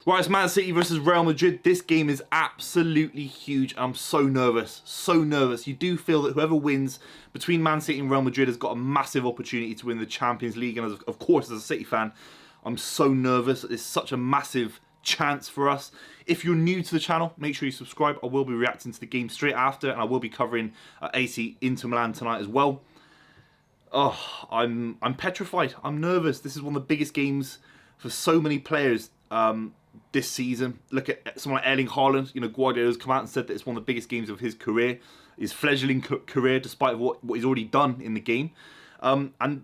Right, it's Man City versus Real Madrid. This game is absolutely huge. I'm so nervous. So nervous. You do feel that whoever wins between Man City and Real Madrid has got a massive opportunity to win the Champions League. And of course, as a City fan, I'm so nervous. It's such a massive chance for us. If you're new to the channel, make sure you subscribe. I will be reacting to the game straight after, and I will be covering AC Inter Milan tonight as well. Oh, I'm petrified. I'm nervous. This is one of the biggest games for so many players this season. Look at someone like Erling Haaland. You know, Guardiola's come out and said that it's one of the biggest games of his career, his fledgling career, despite what he's already done in the game. And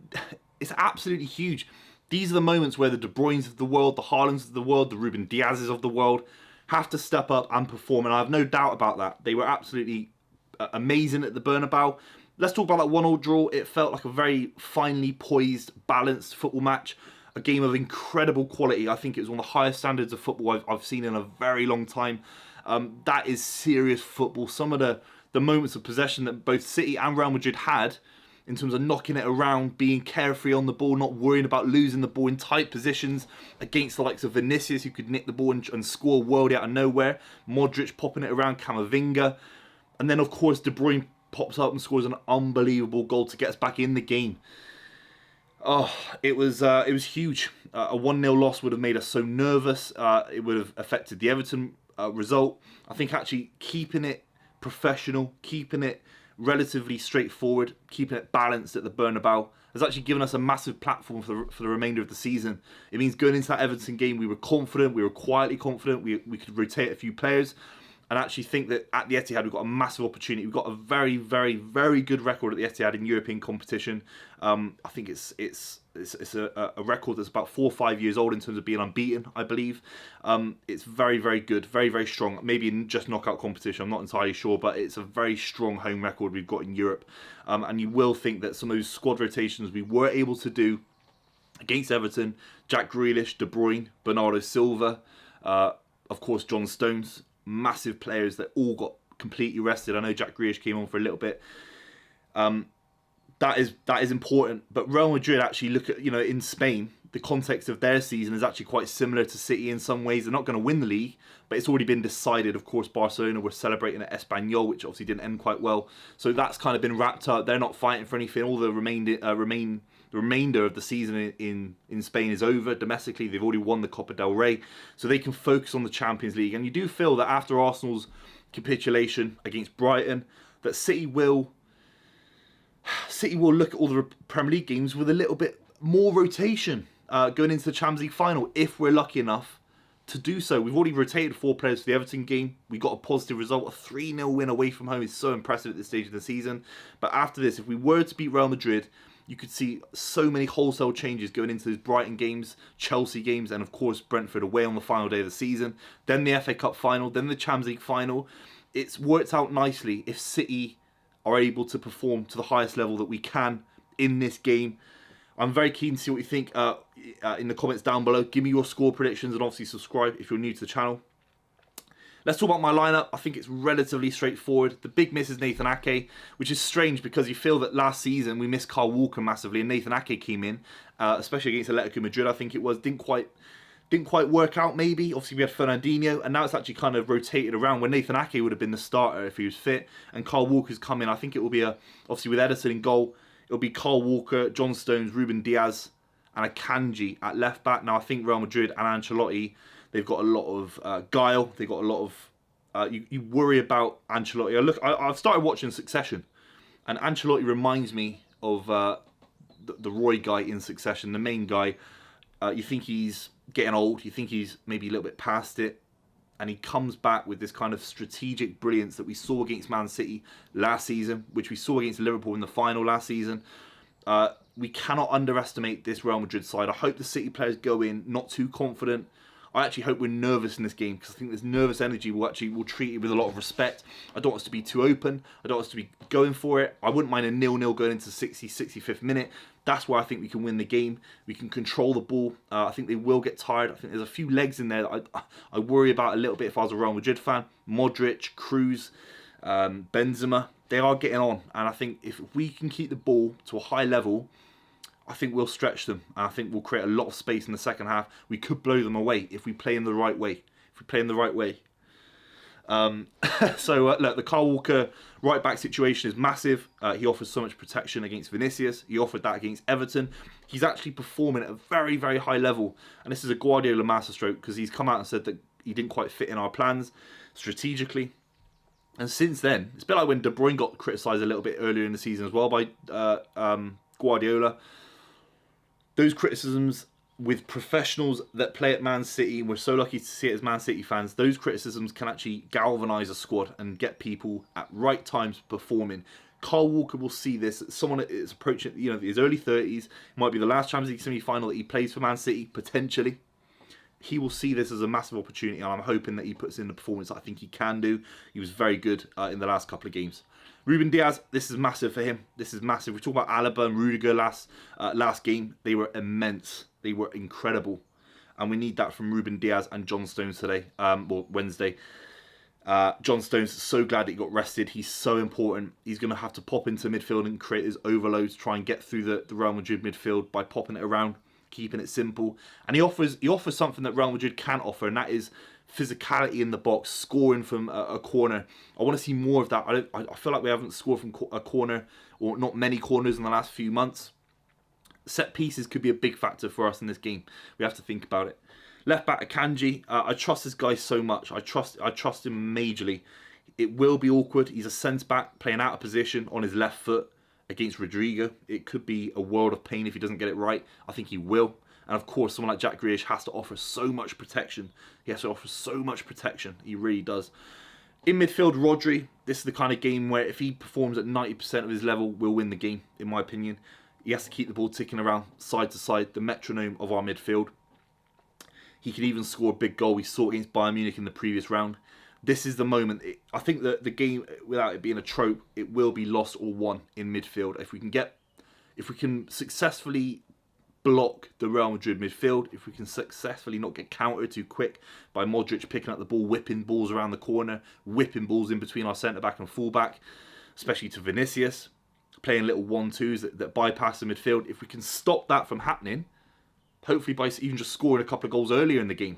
it's absolutely huge. These are the moments where the De Bruynes of the world, the Haalands of the world, the Ruben Diaz's of the world have to step up and perform. And I have no doubt about that. They were absolutely amazing at the Bernabeu. Let's talk about that 1-1 draw. It felt like a very finely poised, balanced football match. A game of incredible quality. I think it was one of the highest standards of football I've seen in a very long time. That is serious football. Some of the moments of possession that both City and Real Madrid had, in terms of knocking it around, being carefree on the ball, not worrying about losing the ball in tight positions against the likes of Vinicius, who could nick the ball and score worldly out of nowhere. Modric popping it around, Camavinga. And then, of course, De Bruyne pops up and scores an unbelievable goal to get us back in the game. Oh, it was huge. A 1-0 loss would have made us so nervous. It would have affected the Everton result. I think actually keeping it professional, keeping it relatively straightforward, keeping it balanced at the Bernabeu has actually given us a massive platform for the remainder of the season. It means going into that Everton game, we were confident, we were quietly confident, we could rotate a few players, and actually think that at the Etihad we've got a massive opportunity. We've got a very, very, very good record at the Etihad in European competition. I think it's a record that's about 4 or 5 years old in terms of being unbeaten, I believe. It's very, very good, very, very strong. Maybe in just knockout competition, I'm not entirely sure, but it's a very strong home record we've got in Europe. And you will think that some of those squad rotations we were able to do against Everton, Jack Grealish, De Bruyne, Bernardo Silva, of course John Stones, massive players that all got completely rested. I know Jack Grealish came on for a little bit. That is important. But Real Madrid actually look at, in Spain, the context of their season is actually quite similar to City in some ways. They're not going to win the league, but it's already been decided. Of course, Barcelona were celebrating at Espanyol, which obviously didn't end quite well. So that's kind of been wrapped up. They're not fighting for anything. All the remainder of the season in Spain is over. Domestically, they've already won the Copa del Rey, so they can focus on the Champions League. And you do feel that after Arsenal's capitulation against Brighton, that City will look at all the Premier League games with a little bit more rotation going into the Champions League final, if we're lucky enough to do so. We've already rotated 4 players for the Everton game. We got a positive result. A 3-0 win away from home is so impressive at this stage of the season. But after this, if we were to beat Real Madrid, you could see so many wholesale changes going into those Brighton games, Chelsea games, and of course Brentford away on the final day of the season. Then the FA Cup final, then the Champions League final. It's worked out nicely if City are able to perform to the highest level that we can in this game. I'm very keen to see what you think in the comments down below. Give me your score predictions and obviously subscribe if you're new to the channel. Let's talk about my lineup. I think it's relatively straightforward. The big miss is Nathan Ake, which is strange because you feel that last season we missed Kyle Walker massively and Nathan Ake came in, especially against Atletico Madrid. I think it was didn't quite work out. Maybe obviously we had Fernandinho, and now it's actually kind of rotated around where Nathan Ake would have been the starter if he was fit, and Kyle Walker's come in. I think it will be obviously with Ederson in goal, it'll be Kyle Walker, John Stones, Ruben Diaz, and Akanji at left back. Now I think Real Madrid and Ancelotti, they've got a lot of guile. They've got a lot of you worry about Ancelotti. I've started watching Succession, and Ancelotti reminds me of the Roy guy in Succession, the main guy. You think he's getting old, you think he's maybe a little bit past it, and he comes back with this kind of strategic brilliance that we saw against Man City last season, which we saw against Liverpool in the final last season. We cannot underestimate this Real Madrid side. I hope the City players go in not too confident. I actually hope we're nervous in this game, because I think this nervous energy will treat it with a lot of respect. I don't want us to be too open. I don't want us to be going for it. I wouldn't mind a 0-0 going into 65th minute. That's where I think we can win the game. We can control the ball. I think they will get tired. I think there's a few legs in there that I worry about a little bit if I was a Real Madrid fan. Modric, Kroos, Benzema, they are getting on. And I think if we can keep the ball to a high level, I think we'll stretch them. And I think we'll create a lot of space in the second half. We could blow them away if we play in the right way. So look, the Kyle Walker right back situation is massive. He offers so much protection against Vinicius. He offered that against Everton. He's actually performing at a very, very high level. And this is a Guardiola masterstroke, because he's come out and said that he didn't quite fit in our plans strategically. And since then, it's a bit like when De Bruyne got criticised a little bit earlier in the season as well by Guardiola. Those criticisms with professionals that play at Man City, and we're so lucky to see it as Man City fans, those criticisms can actually galvanise a squad and get people at right times performing. Kyle Walker will see this. Someone that is approaching, his early 30s. It might be the last Champions League semi-final that he plays for Man City, potentially. He will see this as a massive opportunity, and I'm hoping that he puts in the performance that I think he can do. He was very good in the last couple of games. Ruben Diaz, this is massive for him. This is massive. We talked about Alaba and Rudiger last game. They were immense. They were incredible. And we need that from Ruben Diaz and John Stones today, Wednesday. John Stones, so glad that he got rested. He's so important. He's going to have to pop into midfield and create his overloads, try and get through the Real Madrid midfield by popping it around, keeping it simple. And he offers something that Real Madrid can't offer, and that is physicality in the box, scoring from a corner. I want to see more of that. I feel like we haven't scored from a corner, or not many corners in the last few months. Set pieces could be a big factor for us in this game. We have to think about it. Left back Akanji, I trust this guy so much. I trust him majorly. It will be awkward. He's a centre back playing out of position on his left foot against Rodrigo. It could be a world of pain if he doesn't get it right. I think he will. And of course, someone like Jack Grealish has to offer so much protection. He has to offer so much protection. He really does. In midfield, Rodri, this is the kind of game where if he performs at 90% of his level, we'll win the game, in my opinion. He has to keep the ball ticking around side to side, the metronome of our midfield. He can even score a big goal. We saw it against Bayern Munich in the previous round. This is the moment. I think that the game, without it being a trope, it will be lost or won in midfield. If we can successfully block the Real Madrid midfield, if we can successfully not get countered too quick by Modric picking up the ball, whipping balls around the corner, whipping balls in between our centre-back and full-back, especially to Vinicius, playing little 1-2s that bypass the midfield. If we can stop that from happening, hopefully by even just scoring a couple of goals earlier in the game,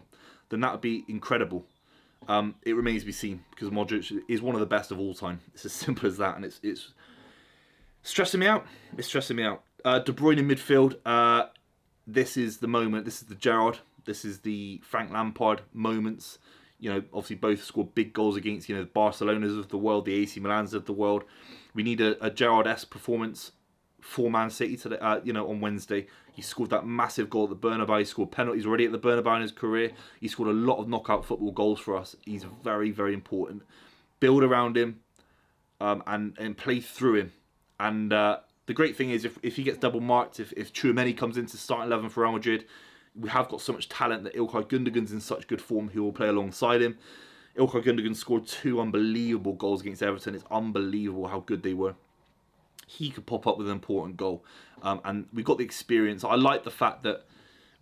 then that would be incredible. It remains to be seen, because Modric is one of the best of all time. It's as simple as that, and it's stressing me out. It's stressing me out. De Bruyne in midfield. This is the moment. This is the Gerrard. This is the Frank Lampard moments. Obviously both scored big goals against, the Barcelonas of the world, the AC Milans of the world. We need a Gerrard-esque performance for Man City today. On Wednesday, he scored that massive goal at the Bernabeu. He scored penalties already at the Bernabeu in his career. He scored a lot of knockout football goals for us. He's very, very important. Build around him, and play through him. And the great thing is, if he gets double marked, if Tchouaméni comes into starting 11 for Real Madrid, we have got so much talent that İlkay Gündoğan's in such good form. He will play alongside him. İlkay Gündoğan scored 2 unbelievable goals against Everton. It's unbelievable how good they were. He could pop up with an important goal. And we've got the experience. I like the fact that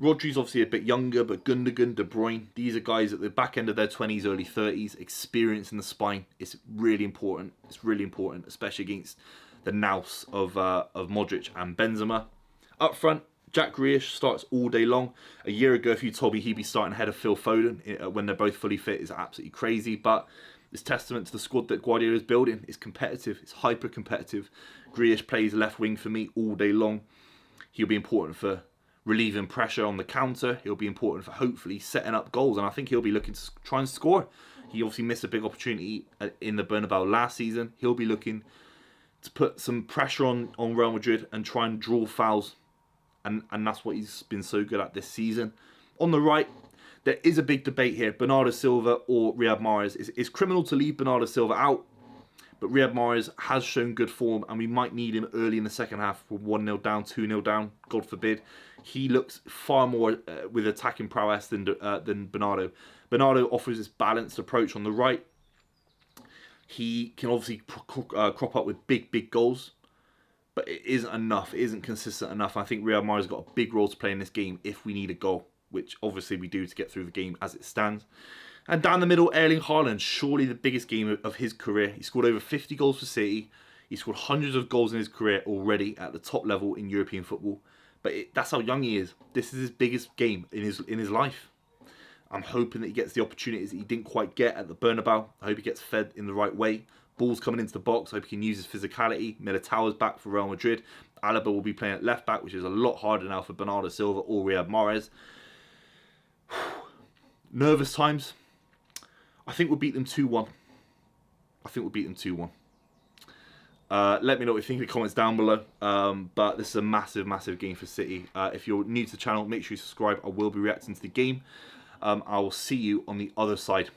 Rodri's obviously a bit younger, but Gündoğan, De Bruyne, these are guys at the back end of their 20s, early 30s. Experience in the spine. It's really important. It's really important, especially against the nous of Modric and Benzema. Up front, Jack Grealish starts all day long. A year ago, if you told me he'd be starting ahead of Phil Foden when they're both fully fit, is absolutely crazy. But it's testament to the squad that Guardiola is building. It's competitive. It's hyper competitive. Grealish plays left wing for me all day long. He'll be important for relieving pressure on the counter. He'll be important for hopefully setting up goals. And I think he'll be looking to try and score. He obviously missed a big opportunity in the Bernabeu last season. He'll be looking to put some pressure on Real Madrid and try and draw fouls. And that's what he's been so good at this season. On the right, there is a big debate here. Bernardo Silva or Riyad Mahrez. It's criminal to leave Bernardo Silva out. But Riyad Mahrez has shown good form. And we might need him early in the second half. We're 1-0 down, 2-0 down. God forbid. He looks far more with attacking prowess than Bernardo. Bernardo offers this balanced approach on the right. He can obviously crop up with big goals. But it isn't enough. It isn't consistent enough. I think Riyad Mahrez has got a big role to play in this game if we need a goal, which obviously we do to get through the game as it stands. And down the middle, Erling Haaland, surely the biggest game of his career. He scored over 50 goals for City. He scored hundreds of goals in his career already at the top level in European football. But that's how young he is. This is his biggest game in his life. I'm hoping that he gets the opportunities that he didn't quite get at the Bernabeu. I hope he gets fed in the right way. Ball's coming into the box. I hope he can use his physicality. Militao's back for Real Madrid. Alaba will be playing at left back, which is a lot harder now for Bernardo Silva or Riyad Mahrez. Nervous times. I think we'll beat them 2-1. Let me know what you think in the comments down below. But this is a massive, massive game for City. If you're new to the channel, make sure you subscribe. I will be reacting to the game. I will see you on the other side.